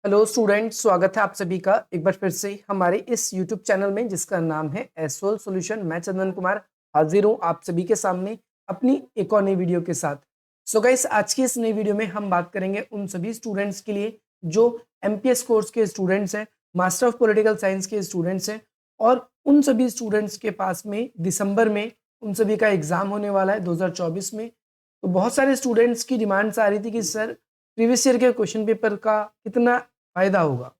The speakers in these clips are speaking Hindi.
हेलो स्टूडेंट्स, स्वागत है आप सभी का एक बार फिर से हमारे इस यूट्यूब चैनल में जिसका नाम है एसओएल सॉल्यूशन। मैं चंदन कुमार हाजिर हूँ आप सभी के सामने अपनी एक और नई वीडियो के साथ। सो गाइस, आज की इस नई वीडियो में हम बात करेंगे उन सभी स्टूडेंट्स के लिए जो एमपीएस कोर्स के स्टूडेंट्स हैं, मास्टर ऑफ पॉलिटिकल साइंस के स्टूडेंट्स हैं, और उन सभी स्टूडेंट्स के पास में दिसंबर में उन सभी का एग्जाम होने वाला है 2024 में। तो बहुत सारे स्टूडेंट्स की डिमांड्स आ रही थी कि सर प्रीवियस ईयर के क्वेश्चन पेपर का कितना फायदा होगा।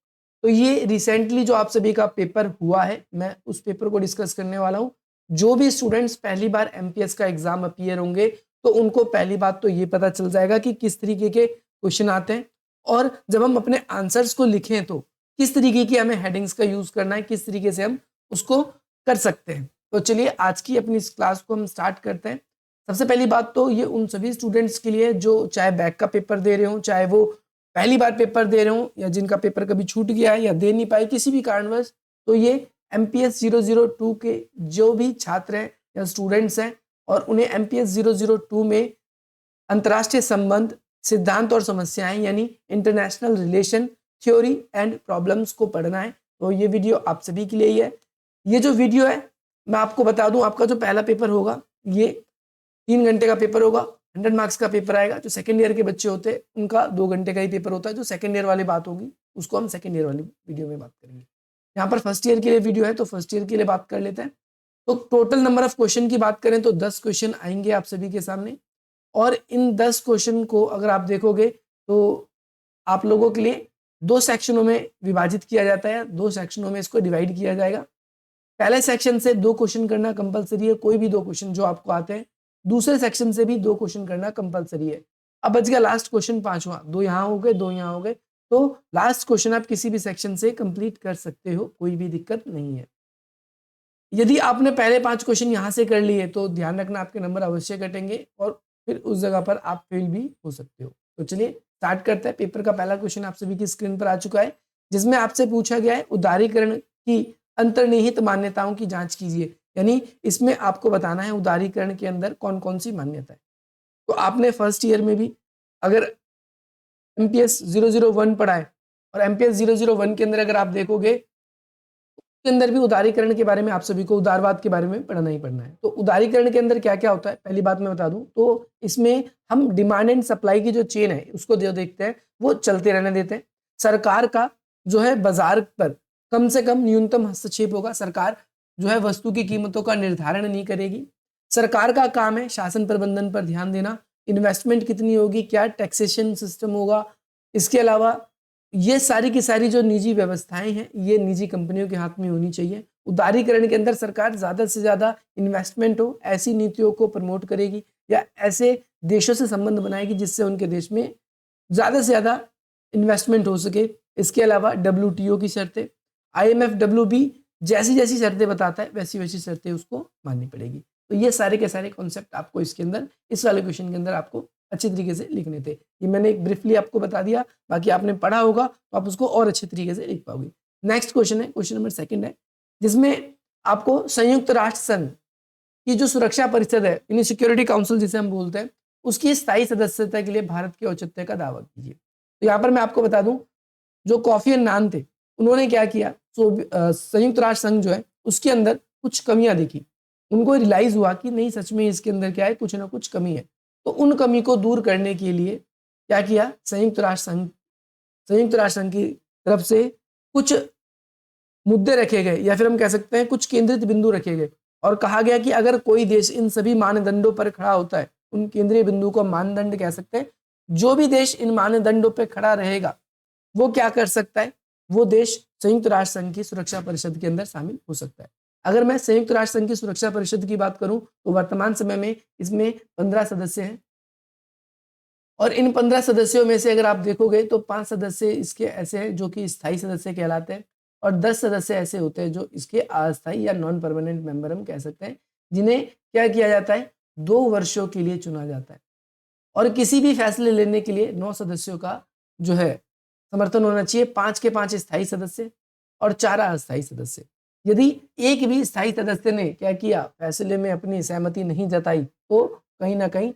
तो ये रिसेंटली जो आप सभी का पेपर हुआ है, मैं उस पेपर को डिस्कस करने वाला हूँ। जो भी स्टूडेंट्स पहली बार एमपीएस का एग्जाम अपीयर होंगे तो उनको पहली बात तो ये पता चल जाएगा कि किस तरीके के क्वेश्चन आते हैं, और जब हम अपने आंसर्स को लिखें तो किस तरीके की हमें हेडिंग्स का यूज करना है, किस तरीके से हम उसको कर सकते हैं। तो चलिए आज की अपनी इस क्लास को हम स्टार्ट करते हैं। सबसे पहली बात तो ये उन सभी स्टूडेंट्स के लिए जो चाहे बैक का पेपर दे रहे हो, चाहे वो पहली बार पेपर दे रहे हो, या जिनका पेपर कभी छूट गया है या दे नहीं पाए किसी भी कारणवश, तो ये एमपीएस 002 के जो भी छात्र हैं या स्टूडेंट्स हैं और उन्हें एमपीएस 002 में अंतर्राष्ट्रीय संबंध, सिद्धांत और समस्याएं यानी international relation theory and problems को पढ़ना है, तो ये वीडियो आप सभी के लिए ही है। ये जो वीडियो है, मैं आपको बता दूं, आपका जो पहला पेपर होगा ये 3 घंटे का पेपर होगा, 100 मार्क्स का पेपर आएगा। जो सेकंड ईयर के बच्चे होते हैं उनका 2 घंटे का ही पेपर होता है। जो सेकंड ईयर वाली बात होगी उसको हम सेकंड ईयर वाली वीडियो में बात करेंगे। यहाँ पर फर्स्ट ईयर के लिए वीडियो है तो फर्स्ट ईयर के लिए बात कर लेते हैं। तो टोटल नंबर ऑफ क्वेश्चन की बात करें तो 10 क्वेश्चन आएंगे आप सभी के सामने, और इन 10 क्वेश्चन को अगर आप देखोगे तो आप लोगों के लिए 2 सेक्शनों में विभाजित किया जाता है, 2 सेक्शनों में इसको डिवाइड किया जाएगा। पहले सेक्शन से 2 क्वेश्चन करना कंपलसरी है, कोई भी 2 क्वेश्चन जो आपको आते हैं। दूसरे सेक्शन से भी 2 क्वेश्चन करना कंपलसरी है। अब बच गया लास्ट क्वेश्चन 5वां, 2 यहाँ हो गए, 2 यहाँ हो गए, तो लास्ट क्वेश्चन आप किसी भी सेक्शन से कंप्लीट कर सकते हो, कोई भी दिक्कत नहीं है। यदि आपने पहले 5 क्वेश्चन यहाँ से कर लिए तो ध्यान रखना आपके नंबर अवश्य कटेंगे और फिर उस जगह पर आप फेल भी हो सकते हो। तो चलिए स्टार्ट करते हैं। पेपर का पहला क्वेश्चन आप सभी की स्क्रीन पर आ चुका है, जिसमें आपसे पूछा गया है उदारीकरण की अंतर्निहित मान्यताओं की जांच कीजिए। यानी इसमें आपको बताना है उदारीकरण के अंदर कौन कौन सी मान्यता है। तो आपने फर्स्ट ईयर में भी अगर एमपीएस 001 पढ़ा है, और एमपीएस 001 के अंदर अगर आप देखोगे के अंदर भी उदारीकरण के बारे में आप सभी को, उदारवाद के बारे में पढ़ना ही पढ़ना है। तो उदारीकरण के अंदर क्या क्या होता है, पहली बात मैं बता दूं तो इसमें हम डिमांड एंड सप्लाई की जो चेन है उसको जो देखते हैं वो चलते रहने देते हैं। सरकार का जो है बाजार पर कम से कम न्यूनतम हस्तक्षेप होगा। सरकार जो है वस्तु की कीमतों का निर्धारण नहीं करेगी। सरकार का काम है शासन प्रबंधन पर ध्यान देना, इन्वेस्टमेंट कितनी होगी, क्या टैक्सेशन सिस्टम होगा। इसके अलावा ये सारी की सारी जो निजी व्यवस्थाएं हैं ये निजी कंपनियों के हाथ में होनी चाहिए। उदारीकरण के अंदर सरकार ज्यादा से ज्यादा इन्वेस्टमेंट हो ऐसी नीतियों को प्रमोट करेगी, या ऐसे देशों से संबंध बनाएगी जिससे उनके देश में ज्यादा से ज्यादा इन्वेस्टमेंट हो सके। इसके अलावा डब्ल्यूटीओ की शर्तें, आईएमएफ, डब्ल्यूबी जैसी जैसी शर्तें बताता है वैसी वैसी शर्तें उसको माननी पड़ेगी। तो ये सारे के सारे कॉन्सेप्ट आपको इसके अंदर, इस वाले क्वेश्चन के अंदर आपको अच्छी तरीके से लिखने थे। ये मैंने एक ब्रीफली आपको बता दिया, बाकी आपने पढ़ा होगा तो आप उसको और अच्छे तरीके से लिख पाओगे। नेक्स्ट क्वेश्चन है, क्वेश्चन नंबर 2 है, जिसमें आपको संयुक्त राष्ट्र संघ की जो सुरक्षा परिषद है यानी सिक्योरिटी काउंसिल जिसे हम बोलते हैं, उसकी स्थायी सदस्यता के लिए भारत के औचित्य का दावा कीजिए। तो यहाँ पर मैं आपको बता दूं, जो कॉफी अन्नान थे उन्होंने क्या किया, संयुक्त राष्ट्र संघ जो है उसके अंदर कुछ कमियां देखी। उनको रियलाइज हुआ कि नहीं, सच में इसके अंदर क्या है, कुछ ना कुछ कमी है। तो उन कमी को दूर करने के लिए क्या किया, संयुक्त राष्ट्र संघ की तरफ से कुछ मुद्दे रखे गए, या फिर हम कह सकते हैं कुछ केंद्रित बिंदु रखे गए, और कहा गया कि अगर कोई देश इन सभी मानदंडों पर खड़ा होता है, उन केंद्रीय बिंदु को मानदंड कह सकते हैं, जो भी देश इन मानदंडों पर खड़ा रहेगा वो क्या कर सकता है, वो देश संयुक्त राष्ट्र संघ की सुरक्षा परिषद के अंदर शामिल हो सकता है। अगर मैं संयुक्त राष्ट्र संघ की सुरक्षा परिषद की बात करूं तो वर्तमान समय में इसमें 15 सदस्य हैं, और इन 15 सदस्यों में से अगर आप देखोगे तो 5 सदस्य इसके ऐसे हैं जो कि स्थायी सदस्य कहलाते हैं, और 10 सदस्य ऐसे होते हैं जो इसके अस्थायी या नॉन परमानेंट मेंबर हम कह सकते हैं, जिन्हें क्या किया जाता है, 2 वर्षों के लिए चुना जाता है। और किसी भी फैसले लेने के लिए 9 सदस्यों का जो है समर्थन होना चाहिए, 5 के 5 स्थायी सदस्य और 4 अस्थायी सदस्य। यदि एक भी स्थायी सदस्य ने क्या किया, फैसले में अपनी सहमति नहीं जताई, तो कहीं ना कहीं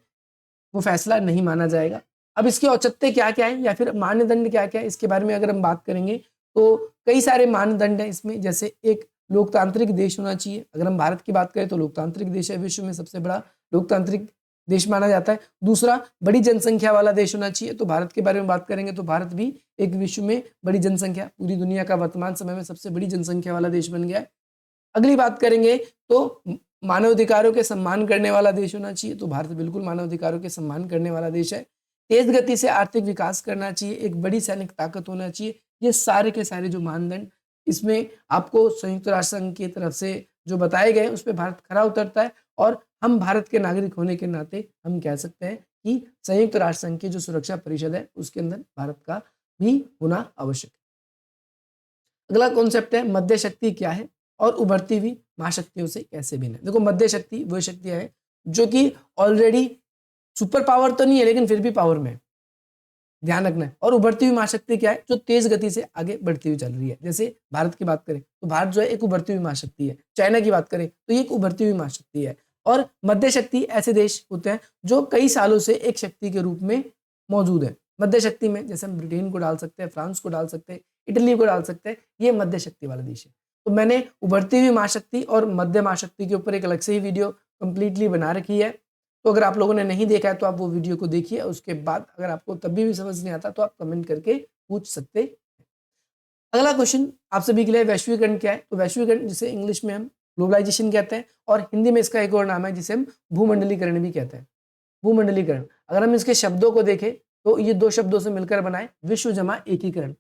वो फैसला नहीं माना जाएगा। अब इसके औचित्य क्या क्या है या फिर मानदंड क्या क्या है, इसके बारे में अगर हम बात करेंगे तो कई सारे मानदंड हैं इसमें। जैसे एक लोकतांत्रिक देश होना चाहिए। अगर हम भारत की बात करें तो लोकतांत्रिक देश है, विश्व में सबसे बड़ा लोकतांत्रिक देश माना जाता है। दूसरा, बड़ी जनसंख्या वाला देश होना चाहिए। तो भारत के बारे में बात करेंगे तो भारत भी एक विश्व में बड़ी जनसंख्या, पूरी दुनिया का वर्तमान समय में सबसे बड़ी जनसंख्या वाला देश बन गया है। अगली बात करेंगे तो मानवाधिकारों के सम्मान करने वाला देश होना चाहिए। तो भारत बिल्कुल मानवाधिकारों के सम्मान करने वाला देश है। तेज गति से आर्थिक विकास करना चाहिए, एक बड़ी सैनिक ताकत होना चाहिए। ये सारे के सारे जो मानदंड इसमें आपको संयुक्त राष्ट्र संघ की तरफ से जो बताए गए उस पर भारत खरा उतरता है। और हम भारत के नागरिक होने के नाते हम कह सकते हैं कि संयुक्त राष्ट्र संघ की जो सुरक्षा परिषद है उसके अंदर भारत का भी होना आवश्यक है। अगला कॉन्सेप्ट है मध्य शक्ति क्या है और उभरती हुई महाशक्तियों से कैसे भिन्न है। देखो, मध्य शक्ति वो शक्तियां हैं जो कि ऑलरेडी सुपर पावर तो नहीं है लेकिन फिर भी पावर में है, ध्यान रखना है। और उभरती हुई महाशक्ति क्या है, जो तेज गति से आगे बढ़ती हुई चल रही है। जैसे भारत की बात करें तो भारत जो है एक उभरती हुई महाशक्ति है। चाइना की बात करें तो ये एक उभरती हुई महाशक्ति है। और मध्य शक्ति ऐसे देश होते हैं जो कई सालों से एक शक्ति के रूप में मौजूद है। मध्य शक्ति में जैसे हम ब्रिटेन को डाल सकते हैं, फ्रांस को डाल सकते हैं, इटली को डाल सकते हैं, ये मध्य शक्ति वाला देश है। तो मैंने उभरती हुई महाशक्ति और मध्य महाशक्ति के ऊपर एक अलग से ही वीडियो कंप्लीटली बना रखी है। तो अगर आप लोगों ने नहीं देखा है तो आप वो वीडियो को देखिए। उसके बाद अगर आपको तब भी समझ नहीं आता तो आप कमेंट करके पूछ सकते हैं। अगला क्वेश्चन आप सभी के लिए, वैश्वीकरण क्या है। तो वैश्वीकरण जिसे इंग्लिश में हम ग्लोबलाइजेशन कहते हैं और हिंदी में इसका एक और नाम है जिसे हम भूमंडलीकरण भी कहते हैं। भूमंडलीकरण, अगर हम इसके शब्दों को देखें तो ये दो शब्दों से मिलकर बना है, विश्व जमा एकीकरण।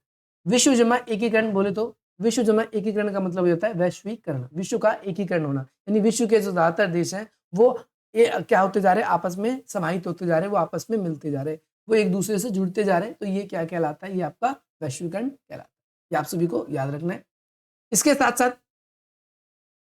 विश्व जमा एकीकरण बोले तो विश्व जमा एकीकरण का मतलब होता है वैश्वीकरण, विश्व का एकीकरण होना। यानी विश्व के जो ज्यादातर देश हैं वो क्या होते जा रहे हैं, आपस में समाहित होते जा रहे हैं, वो आपस में मिलते जा रहे हैं, वो एक दूसरे से जुड़ते जा रहे हैं। तो ये क्या कहलाता है, ये आपका वैश्वीकरण कहलाता है। ये आप सभी को याद रखना है। इसके साथ साथ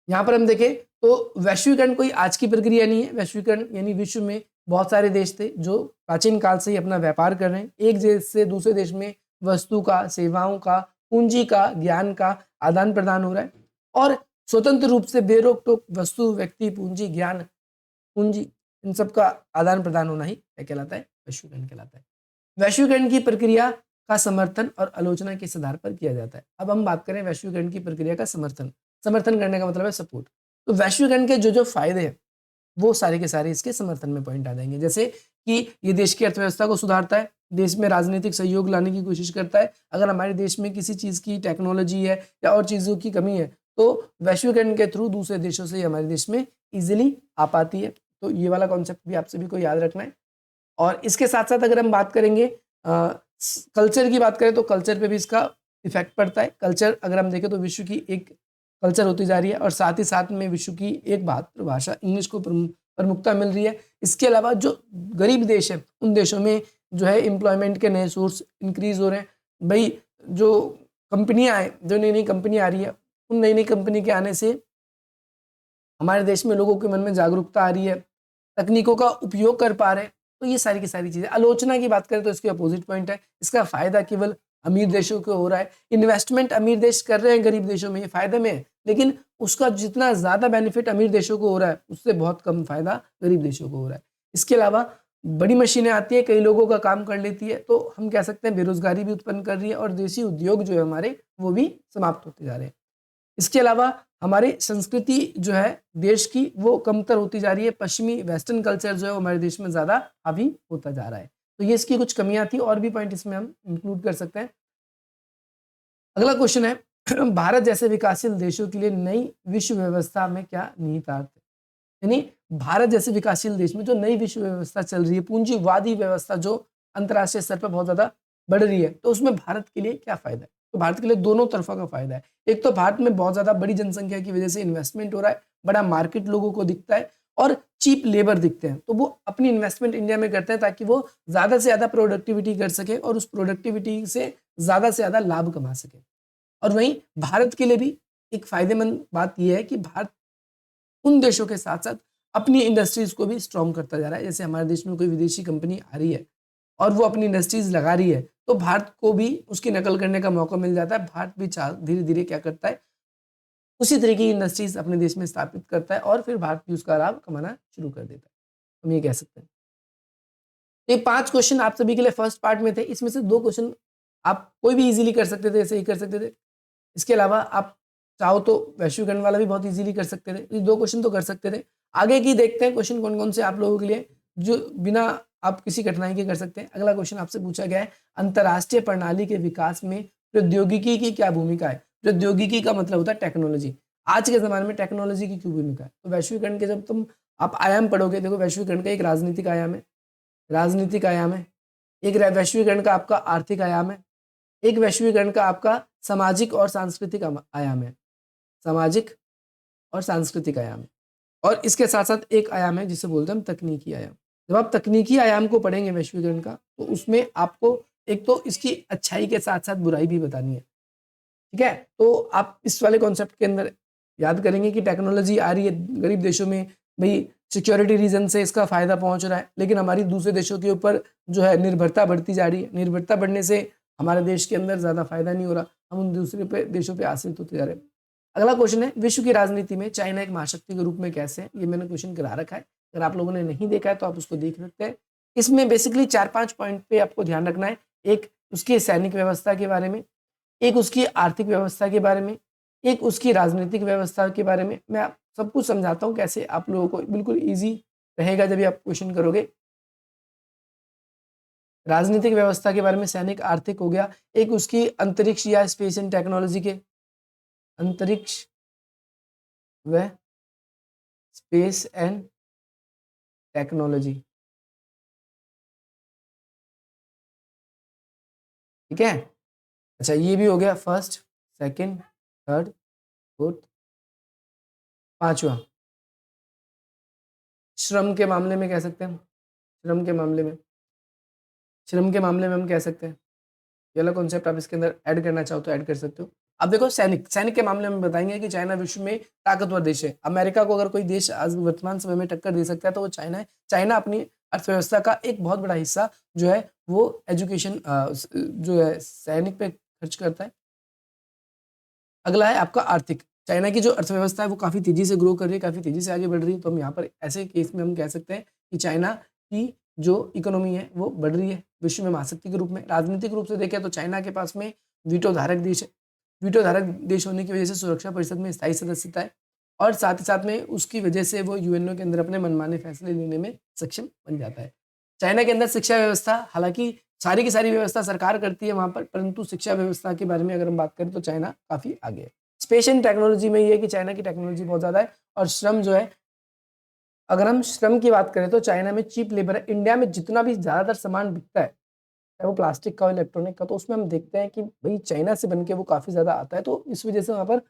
यहाँ पर हम देखें तो वैश्वीकरण कोई आज की प्रक्रिया नहीं है। वैश्वीकरण यानी विश्व में बहुत सारे देश थे जो प्राचीन काल से ही अपना व्यापार कर रहे हैं। एक देश से दूसरे देश में वस्तु का, सेवाओं का, पूंजी का, ज्ञान का आदान प्रदान हो रहा है। और स्वतंत्र रूप से बेरोक टोक वस्तु, व्यक्ति, पूंजी, ज्ञान, पूंजी, इन सब का आदान प्रदान होना ही क्या कहलाता है, वैश्वीकरण कहलाता है। वैश्वीकरण की प्रक्रिया का समर्थन और आलोचना किस आधार पर किया जाता है। अब हम बात करें वैश्वीकरण की प्रक्रिया का समर्थन। समर्थन करने का मतलब है सपोर्ट। तो वैश्वीकरण के जो जो फायदे हैं वो सारे के सारे इसके समर्थन में पॉइंट आ जाएंगे। जैसे कि ये देश की अर्थव्यवस्था को सुधारता है, देश में राजनीतिक सहयोग लाने की कोशिश करता है। अगर हमारे देश में किसी चीज की टेक्नोलॉजी है या और चीजों की कमी है तो वैश्वीकरण के थ्रू दूसरे देशों से हमारे देश में इजिली आ पाती है। तो ये वाला कॉन्सेप्ट भी आप सभी को याद रखना है। और इसके साथ साथ अगर हम बात करेंगे कल्चर की बात करें तो कल्चर पे भी इसका इफेक्ट पड़ता है। कल्चर अगर हम देखें तो विश्व की एक कल्चर होती जा रही है और साथ ही साथ में विश्व की एक मातृभाषा इंग्लिश को प्रमुखता मिल रही है। इसके अलावा जो गरीब देश है उन देशों में जो है एम्प्लॉयमेंट के नए सोर्स इंक्रीज हो रहे हैं। भाई जो कंपनियां हैं, जो नई नई कंपनी आ रही है, उन नई नई कंपनी के आने से हमारे देश में लोगों के मन में जागरूकता आ रही है, तकनीकों का उपयोग कर पा रहे हैं। तो ये सारी की सारी चीजें। आलोचना की बात करें तो इसके अपोजिट पॉइंट है, इसका फायदा केवल अमीर देशों को हो रहा है। इन्वेस्टमेंट अमीर देश कर रहे हैं गरीब देशों में, ये फायदे में है, लेकिन उसका जितना ज्यादा बेनिफिट अमीर देशों को हो रहा है उससे बहुत कम फायदा गरीब देशों को हो रहा है। इसके अलावा बड़ी मशीनें आती है, कई लोगों का काम कर लेती है, तो हम कह सकते हैं बेरोजगारी भी उत्पन्न कर रही है और देसी उद्योग जो है हमारे वो भी समाप्त होते जा रहे हैं। इसके अलावा हमारी संस्कृति जो है देश की वो कमतर होती जा रही है। पश्चिमी वेस्टर्न कल्चर जो है वो हमारे देश में ज्यादा हावी होता जा रहा है। तो ये इसकी कुछ कमियां थी, और भी पॉइंट इसमें हम इंक्लूड कर सकते हैं। अगला क्वेश्चन है भारत जैसे विकासशील देशों के लिए नई विश्व व्यवस्था में क्या निहितार्थ है। यानी भारत जैसे विकासशील देश में जो नई विश्व व्यवस्था चल रही है, पूंजीवादी व्यवस्था जो अंतर्राष्ट्रीय स्तर पर बहुत ज्यादा बढ़ रही है, तो उसमें भारत के लिए क्या फायदा है। तो भारत के लिए दोनों तरफा का फायदा है। एक तो भारत में बहुत ज्यादा बड़ी जनसंख्या की वजह से इन्वेस्टमेंट हो रहा है, बड़ा मार्केट लोगों को दिखता है और चीप लेबर दिखते हैं, तो वो अपनी इन्वेस्टमेंट इंडिया में करते हैं ताकि वो ज्यादा से ज्यादा प्रोडक्टिविटी कर सके और उस प्रोडक्टिविटी से ज्यादा लाभ कमा सके। और वहीं भारत के लिए भी एक फायदेमंद बात यह है कि भारत उन देशों के साथ साथ अपनी इंडस्ट्रीज को भी स्ट्रॉन्ग करता जा रहा है। जैसे हमारे देश में कोई विदेशी कंपनी आ रही है और वो अपनी इंडस्ट्रीज लगा रही है, तो भारत को भी उसकी नकल करने का मौका मिल जाता है। भारत भी धीरे धीरे क्या करता है, उसी तरीके की इंडस्ट्रीज अपने देश में स्थापित करता है और फिर भारत भी उसका लाभ कमाना शुरू कर देता है, हम ये कह सकते हैं। तो ये 5 क्वेश्चन आप सभी के लिए फर्स्ट पार्ट में थे। इसमें से 2 क्वेश्चन आप कोई भी इजीली कर सकते थे, ऐसे ही कर सकते थे। इसके अलावा आप चाहो तो वैश्वीकरण वाला भी बहुत इजीली कर सकते थे। ये 2 क्वेश्चन तो कर सकते थे। आगे की देखते हैं क्वेश्चन कौन-कौन से आप लोगों के लिए जो बिना आप किसी कठिनाई के कर सकते हैं। अगला क्वेश्चन आपसे पूछा गया है, अंतर्राष्ट्रीय प्रणाली के विकास में प्रौद्योगिकी की क्या भूमिका है? प्रौद्योगिकी का मतलब होता है टेक्नोलॉजी। आज के ज़माने में टेक्नोलॉजी की क्यों भूमिका है? तो वैश्वीकरण के जब तुम आप आयाम पढ़ोगे, देखो वैश्वीकरण का एक राजनीतिक आयाम है, एक वैश्वीकरण का आपका आर्थिक आयाम है, एक वैश्वीकरण का आपका सामाजिक और सांस्कृतिक आयाम है, सामाजिक और सांस्कृतिक आयाम है। और इसके साथ-साथ एक आयाम है जिसे बोलते हैं हम तकनीकी आयाम। जब आप तकनीकी आयाम को पढ़ेंगे वैश्वीकरण का, तो उसमें आपको एक तो इसकी अच्छाई के साथ-साथ बुराई भी बतानी है, ठीक है? तो आप इस वाले कॉन्सेप्ट के अंदर याद करेंगे कि टेक्नोलॉजी आ रही है गरीब देशों में, भई सिक्योरिटी रीज़न से इसका फ़ायदा पहुँच रहा है, लेकिन हमारी दूसरे देशों के ऊपर जो है निर्भरता बढ़ती जा रही है। निर्भरता बढ़ने से हमारे देश के अंदर ज़्यादा फ़ायदा नहीं हो रहा, हम उन दूसरे देशों पे आश्रित होते जा रहे हैं। अगला क्वेश्चन है, विश्व की राजनीति में चाइना एक महाशक्ति के रूप में कैसे है? ये मैंने क्वेश्चन करा रखा है। अगर आप लोगों ने नहीं देखा है तो आप उसको देख सकते हैं। इसमें बेसिकली 4-5 पॉइंट पे आपको ध्यान रखना है। एक उसकी सैनिक व्यवस्था के बारे में, एक उसकी आर्थिक व्यवस्था के बारे में, एक उसकी राजनीतिक व्यवस्था के बारे में। मैं आप सब कुछ समझाता हूँ कैसे आप लोगों को बिल्कुल ईज़ी रहेगा जब ये आप क्वेश्चन करोगे। राजनीतिक व्यवस्था के बारे में सैनिक, आर्थिक हो गया। एक उसकी अंतरिक्ष या स्पेस एंड टेक्नोलॉजी के अंतरिक्ष व स्पेस एंड टेक्नोलॉजी, ठीक है? अच्छा ये भी हो गया फर्स्ट, सेकंड, थर्ड, फोर्थ, पाँचवाँ। श्रम के मामले में कह सकते हैं हम, श्रम के मामले में हम कह सकते हैं। ये वाला कॉन्सेप्ट आप इसके अंदर ऐड करना चाहो तो ऐड कर सकते हो। अब देखो सैनिक के मामले में बताएंगे कि चाइना विश्व में ताकतवर देश है। अमेरिका को अगर कोई देश आज वर्तमान समय में टक्कर दे सकता है तो वो चाइना है। चाइना अपनी अर्थव्यवस्था का एक बहुत बड़ा हिस्सा जो है वो एजुकेशन जो है सैनिक पे खर्च करता है। अगला है आपका आर्थिक। चाइना की जो अर्थव्यवस्था है वो काफ़ी तेज़ी से ग्रो कर रही है, काफ़ी तेज़ी से आगे बढ़ रही है। तो हम यहाँ पर ऐसे केस में हम कह सकते हैं कि चाइना की जो इकोनॉमी है वो बढ़ रही है विश्व में महाशक्ति के रूप में। राजनीतिक रूप से देखें तो चाइना के पास में वीटो धारक देश है। वीटो धारक देश होने की वजह से सुरक्षा परिषद में स्थायी सदस्यता है और साथ ही साथ में उसकी वजह से वो यूएनओ के अंदर अपने मनमाने फैसले लेने में सक्षम बन जाता है। चाइना के अंदर शिक्षा व्यवस्था, हालाँकि सारी की सारी व्यवस्था सरकार करती है वहाँ पर, परंतु शिक्षा व्यवस्था के बारे में अगर हम बात करें तो चाइना काफ़ी आगे है। स्पेस एंड टेक्नोलॉजी में ये है कि चाइना की टेक्नोलॉजी बहुत ज़्यादा है और श्रम जो है, अगर हम श्रम की बात करें तो चाइना में चीप लेबर है। इंडिया में जितना भी ज़्यादातर सामान बिकता है, चाहे वो प्लास्टिक का हो, इलेक्ट्रॉनिक का, तो उसमें हम देखते हैं कि भई चाइना से बन के वो काफ़ी ज़्यादा आता है। तो इस वजह से वहाँ पर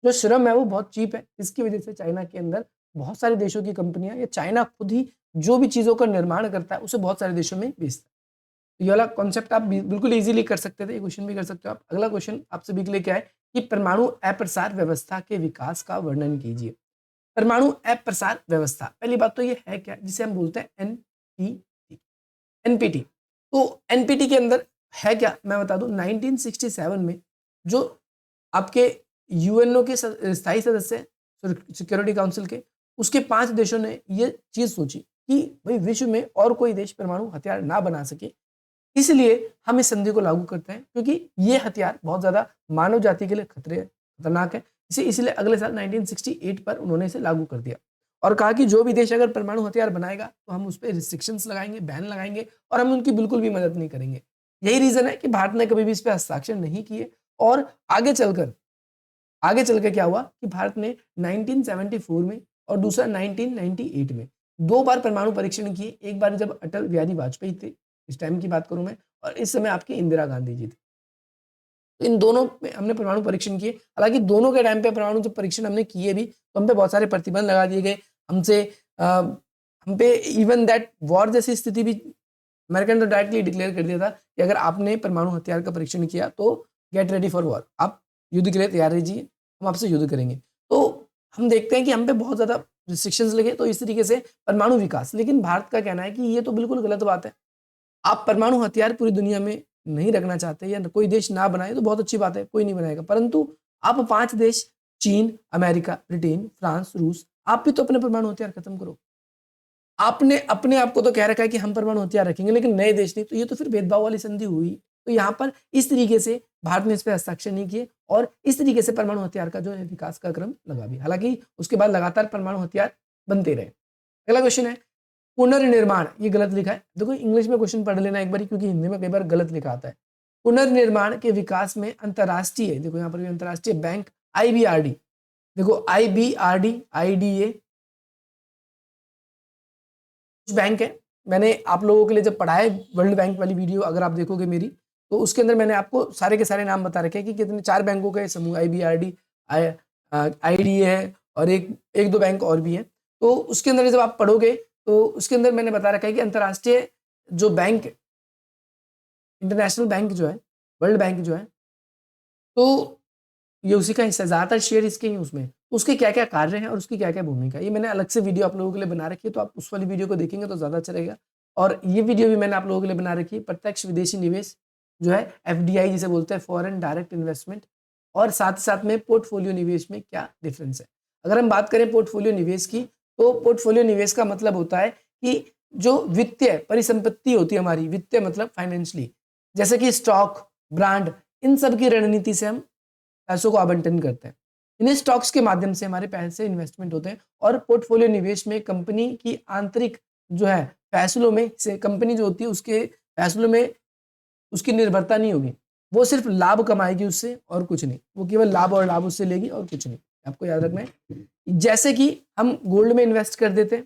जो श्रम है वो बहुत चीप है। इसकी वजह से चाइना के अंदर बहुत सारे देशों की कंपनियाँ या चाइना खुद ही जो भी चीज़ों का निर्माण करता है, उसे बहुत सारे देशों में बेचता है। तो ये वाला कॉन्सेप्ट आप बिल्कुल ईज़िली कर सकते थे, ये क्वेश्चन भी कर सकते हो आप। अगला क्वेश्चन आप सभी के लिए क्या है कि परमाणु अप्रसार व्यवस्था के विकास का वर्णन कीजिए। परमाणु अप्रसार व्यवस्था, पहली बात तो ये है क्या, जिसे हम बोलते हैं एनपीटी। एनपीटी, तो एनपीटी के अंदर है क्या मैं बता दूं। 1967 में जो आपके यूएनओ के स्थायी सदस्य सिक्योरिटी काउंसिल के, उसके 5 देशों ने ये चीज सोची कि भाई विश्व में और कोई देश परमाणु हथियार ना बना सके, इसलिए हम इस संधि को लागू करते हैं क्योंकि ये हथियार बहुत ज्यादा मानव जाति के लिए खतरनाक है। इसे इसलिए अगले साल 1968 पर उन्होंने इसे लागू कर दिया और कहा कि जो भी देश अगर परमाणु हथियार बनाएगा तो हम उस पर रिस्ट्रिक्शंस लगाएंगे, बैन लगाएंगे और हम उनकी बिल्कुल भी मदद नहीं करेंगे। यही रीजन है कि भारत ने कभी भी इस पर हस्ताक्षर नहीं किए और आगे चलकर क्या हुआ कि भारत ने 1974 में और दूसरा 1998 में 2 बार परमाणु परीक्षण किए। एक बार जब अटल बिहारी वाजपेयी थे, इस टाइम की बात करूं मैं, और इस समय आपकी इंदिरा गांधी जी थे। तो इन दोनों में हमने परमाणु परीक्षण किए। हालांकि दोनों के टाइम पे परमाणु जब परीक्षण हमने किए भी तो हम पे बहुत सारे प्रतिबंध लगा दिए गए। हम पे इवन दैट वॉर जैसी स्थिति भी अमेरिका ने तो डायरेक्टली डिक्लेयर कर दिया था कि अगर आपने परमाणु हथियार का परीक्षण किया तो गेट रेडी फॉर वॉर, आप युद्ध के लिए तैयार रहिए, हम आपसे युद्ध करेंगे। तो हम देखते हैं कि हम पे बहुत ज्यादा रिस्ट्रिक्शंस लगे। तो इस तरीके से परमाणु विकास, लेकिन भारत का कहना है कि ये तो बिल्कुल गलत बात है। आप परमाणु हथियार पूरी दुनिया में नहीं रखना चाहते या कोई देश ना बनाए तो बहुत अच्छी बात है, कोई नहीं बनाएगा, परंतु आप 5 देश चीन, अमेरिका, ब्रिटेन, फ्रांस, रूस, आप भी तो अपने परमाणु हथियार खत्म करो। आपने अपने आप को तो कह रखा है कि हम परमाणु हथियार रखेंगे, लेकिन नए देश नहीं, तो ये तो फिर भेदभाव वाली संधि हुई। तो यहाँ पर इस तरीके से भारत ने इस पे हस्ताक्षर नहीं किए और इस तरीके से परमाणु हथियार का जो है विकास का क्रम लगा भी। हालांकि उसके बाद लगातार परमाणु हथियार बनते रहे। अगला क्वेश्चन है पुनर्निर्माण, ये गलत लिखा है। देखो इंग्लिश में क्वेश्चन पढ़ लेना एक बार, क्योंकि हिंदी में कई बार गलत लिखा आता है। पुनर्निर्माण के विकास में अंतरराष्ट्रीय, देखो यहाँ पर भी अंतरराष्ट्रीय बैंक आईबीआरडी, देखो आईबीआरडी, आईडीए बैंक है। मैंने आप लोगों के लिए जब पढ़ा है वर्ल्ड बैंक वाली वीडियो, अगर आप देखोगे मेरी, तो उसके अंदर मैंने आपको सारे के सारे नाम बता रखे हैं कि कितने 4 बैंकों के समूह, आईबीआरडी, आईडीए है और एक दो बैंक और भी हैं। तो उसके अंदर जब आप पढ़ोगे तो उसके अंदर मैंने बता रखा है कि अंतरराष्ट्रीय जो बैंक, इंटरनेशनल बैंक जो है, वर्ल्ड बैंक जो है, तो ये उसी का हिस्सा, ज्यादातर शेयर इसके ही उसमें, उसके क्या क्या कार्य हैं और उसकी क्या क्या भूमिका है, ये मैंने अलग से वीडियो आप लोगों के लिए बना रखी है। तो आप उस वाली वीडियो को देखेंगे तो ज्यादा अच्छा रहेगा। और ये वीडियो भी मैंने आप लोगों के लिए बना रखी है, प्रत्यक्ष विदेशी निवेश जो है, एफडीआई जिसे बोलते हैं, फॉरेन डायरेक्ट इन्वेस्टमेंट, और साथ ही साथ में पोर्टफोलियो निवेश में क्या डिफरेंस है। अगर हम बात करें पोर्टफोलियो निवेश की, तो पोर्टफोलियो निवेश का मतलब होता है कि जो वित्तीय परिसंपत्ति होती है हमारी, वित्तीय मतलब फाइनेंशियली, जैसे कि स्टॉक, ब्रांड, इन सब की रणनीति से हम पैसों को आवंटन करते हैं। इन्हें स्टॉक्स के माध्यम से हमारे पैसे इन्वेस्टमेंट होते हैं। और पोर्टफोलियो निवेश में कंपनी की आंतरिक जो है फैसलों में से, कंपनी जो होती है उसके फैसलों में उसकी निर्भरता नहीं होगी, वो सिर्फ लाभ कमाएगी उससे और कुछ नहीं, वो केवल लाभ और लाभ उससे लेगी और कुछ नहीं। आपको याद रखना है, जैसे कि हम गोल्ड में इन्वेस्ट कर देते हैं,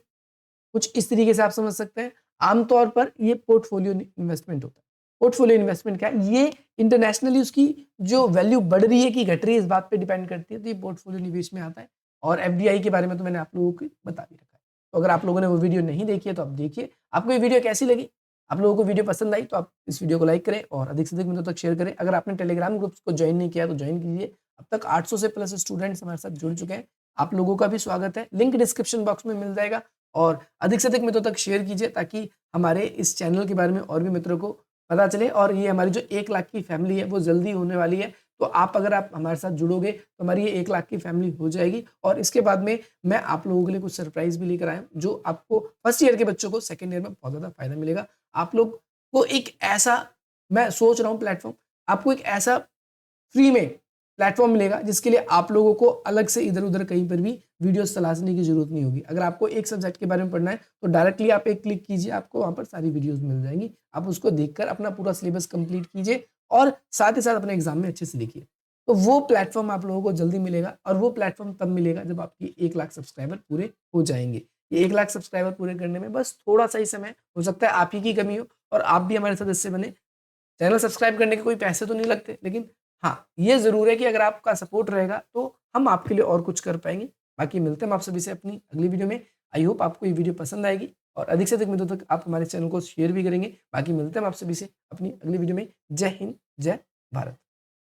कुछ इस तरीके से आप समझ सकते हैं। आमतौर पर ये पोर्टफोलियो इन्वेस्टमेंट होता है। पोर्टफोलियो इन्वेस्टमेंट क्या है, ये इंटरनेशनली उसकी जो वैल्यू बढ़ रही है कि घट रही है, इस बात पे डिपेंड करती है। तो ये पोर्टफोलियो निवेश में आता है। और एफडीआई के बारे में तो मैंने आप लोगों को बता भी रखा है। तो अगर आप लोगों ने वो वीडियो नहीं देखी है तो आप देखिए। आपको ये वीडियो कैसी लगी, आप लोगों को वीडियो पसंद आई तो आप इस वीडियो को लाइक करें और अधिक से अधिक मित्रों तक शेयर करें। अगर आपने टेलीग्राम ग्रुप्स को ज्वाइन नहीं किया तो ज्वाइन कीजिए। अब तक 800 से प्लस स्टूडेंट्स हमारे साथ जुड़ चुके हैं, आप लोगों का भी स्वागत है। लिंक डिस्क्रिप्शन बॉक्स में मिल जाएगा। और अधिक से अधिक मित्रों तक शेयर कीजिए ताकि हमारे इस चैनल के बारे में और भी मित्रों को पता चले। और ये हमारी जो 1 लाख की फैमिली है वो जल्दी होने वाली है। तो अगर आप हमारे साथ जुड़ोगे तो हमारी ये 1 लाख की फैमिली हो जाएगी। और इसके बाद में मैं आप लोगों के लिए कुछ सरप्राइज भी लेकर आया हूँ, जो आपको फर्स्ट ईयर के बच्चों को सेकेंड ईयर में बहुत ज़्यादा फायदा मिलेगा। आप लोग को एक ऐसा, मैं सोच रहा हूँ प्लेटफॉर्म, आपको एक ऐसा फ्री में प्लेटफॉर्म मिलेगा जिसके लिए आप लोगों को अलग से इधर उधर कहीं पर भी वीडियोस तलाशने की जरूरत नहीं होगी। अगर आपको एक सब्जेक्ट के बारे में पढ़ना है तो डायरेक्टली आप एक क्लिक कीजिए, आपको वहां पर सारी वीडियोस मिल जाएंगी। आप उसको देखकर अपना पूरा सिलेबस कंप्लीट कीजिए और साथ ही साथ अपने एग्जाम में अच्छे से लिखिए। तो वो प्लेटफॉर्म आप लोगों को जल्दी मिलेगा। और वो प्लेटफॉर्म तब मिलेगा जब आपकी 1 लाख सब्सक्राइबर पूरे हो जाएंगे। ये 1 लाख सब्सक्राइबर पूरे करने में बस थोड़ा सा ही समय हो सकता है आप ही की कमी हो और आप भी हमारे सदस्य बने। चैनल सब्सक्राइब करने के कोई पैसे तो नहीं लगते, लेकिन हाँ, ये ज़रूर है कि अगर आपका सपोर्ट रहेगा तो हम आपके लिए और कुछ कर पाएँगे। बाकी मिलते हैं हम आप सभी से अपनी अगली वीडियो में। आई होप आपको ये वीडियो पसंद आएगी और अधिक से अधिक मित्रों तक आप हमारे चैनल को शेयर भी करेंगे। बाकी मिलते हैं हम आप सभी से अपनी अगली वीडियो में। जय हिंद, जय भारत।